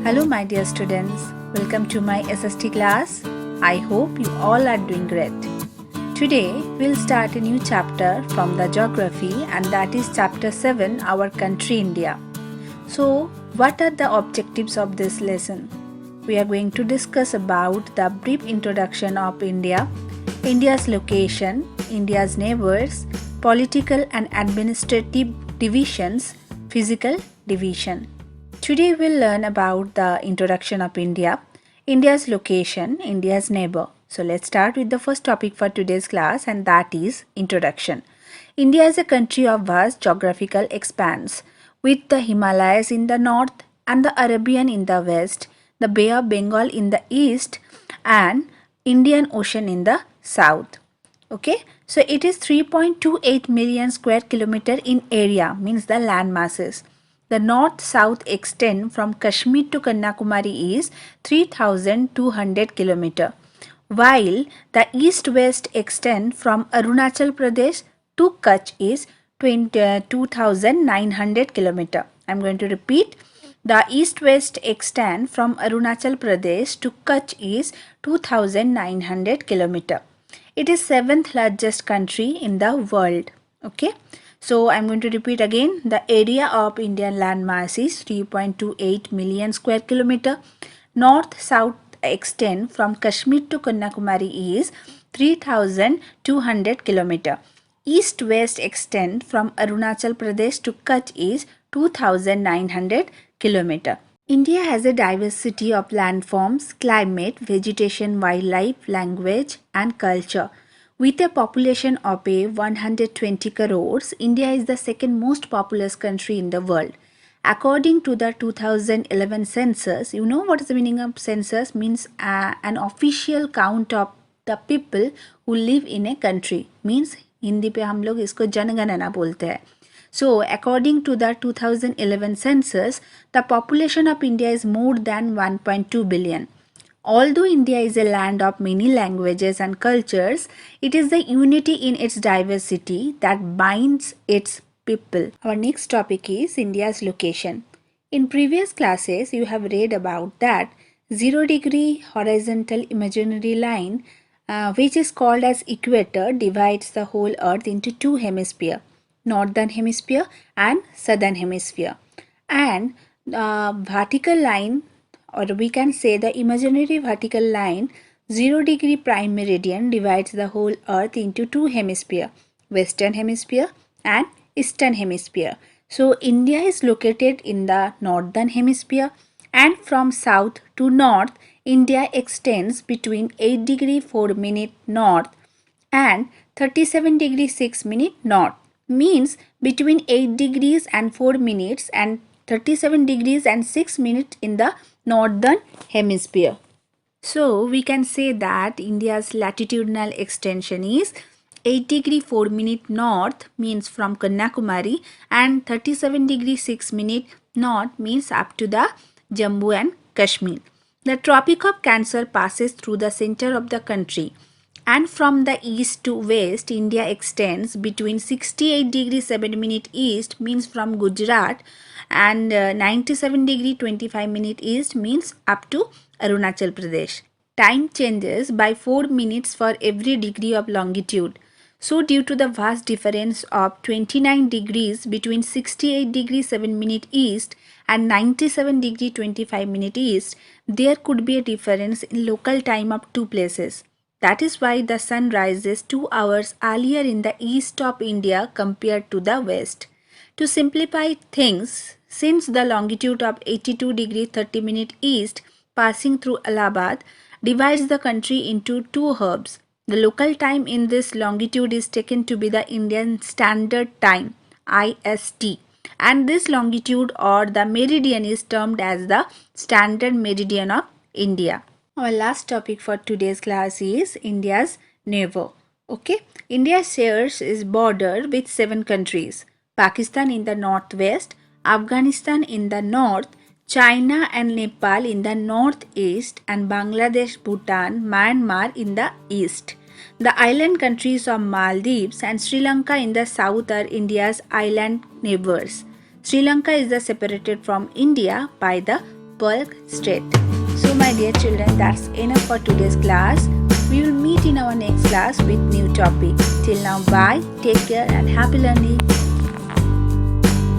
Hello my dear students, welcome to my SST class. I hope you all are doing great. Today we'll start a new chapter from the geography, and that is chapter 7, our country India. So what are the objectives of this lesson? We are going to discuss about the brief introduction of India, India's location, India's neighbors, political and administrative divisions, physical division. Today we'll learn about the introduction of India, India's location, India's neighbor. So let's start with the first topic for today's class, and that is introduction. India is a country of vast geographical expanse with the Himalayas in the north and the Arabian in the west, the Bay of Bengal in the east and Indian Ocean in the south. Okay, so it is 3.28 million square kilometer in area, means the land masses. The north-south extent from Kashmir to Kanyakumari is 3,200 km, while the east-west extent from Arunachal Pradesh to Kutch is 2,900 km. I am going to repeat. The east-west extent from Arunachal Pradesh to Kutch is 2,900 km. It is 7th largest country in the world. Okay. So I am going to repeat again. The area of Indian landmass is 3.28 million square kilometer. North-south extent from Kashmir to Kanyakumari is 3,200 kilometer. East-west extent from Arunachal Pradesh to Kutch is 2,900 kilometer. India has a diversity of landforms, climate, vegetation, wildlife, language and culture. With a population of 120 crores, India is the second most populous country in the world. According to the 2011 census, you know what is the meaning of census? Means an official count of the people who live in a country. Means Hindi पे हम लोग इसको जनगणना बोलते हैं. So, according to the 2011 census, the population of India is more than 1.2 billion. Although India is a land of many languages and cultures, it is the unity in its diversity that binds its people. Our next topic is India's location. In previous classes, you have read about that 0-degree horizontal imaginary line, which is called as equator, divides the whole earth into two hemispheres, northern hemisphere and southern hemisphere. And vertical line, or we can say the imaginary vertical line, 0-degree prime meridian, divides the whole earth into two hemispheres, western hemisphere and eastern hemisphere. So India is located in the northern hemisphere, and from south to north, India extends between 8 degree 4 minute north and 37 degree 6 minute north. Means between 8 degrees and 4 minutes and 37 degrees and 6 minutes in the northern hemisphere. So we can say that India's latitudinal extension is 8 degree 4 minute north, means from Kanyakumari, and 37 degree 6 minute north means up to the Jammu and Kashmir. The Tropic of Cancer passes through the center of the country, and from the east to west, India extends between 68 degree 7 minute east, means from Gujarat, and 97 degree 25 minute east, means up to Arunachal Pradesh. Time changes by 4 minutes for every degree of longitude. So due to the vast difference of 29 degrees between 68 degree 7 minute east and 97 degree 25 minute east, there could be a difference in local time of two places. That is why the sun rises 2 hours earlier in the east of India compared to the west. To simplify things, since the longitude of 82 degree 30 minute east passing through Allahabad divides the country into two hubs, the local time in this longitude is taken to be the Indian Standard Time (IST), and this longitude or the meridian is termed as the Standard Meridian of India. Our last topic for today's class is India's neighbor. Okay, India shares its border with 7 countries: Pakistan in the northwest, Afghanistan in the north, China and Nepal in the northeast, and Bangladesh, Bhutan, Myanmar in the east. The island countries of Maldives and Sri Lanka in the south are India's island neighbors. Sri Lanka is separated from India by the bulk state. So my dear children, that's enough for today's class. We will meet in our next class with new topic. Till now, bye, take care and happy learning.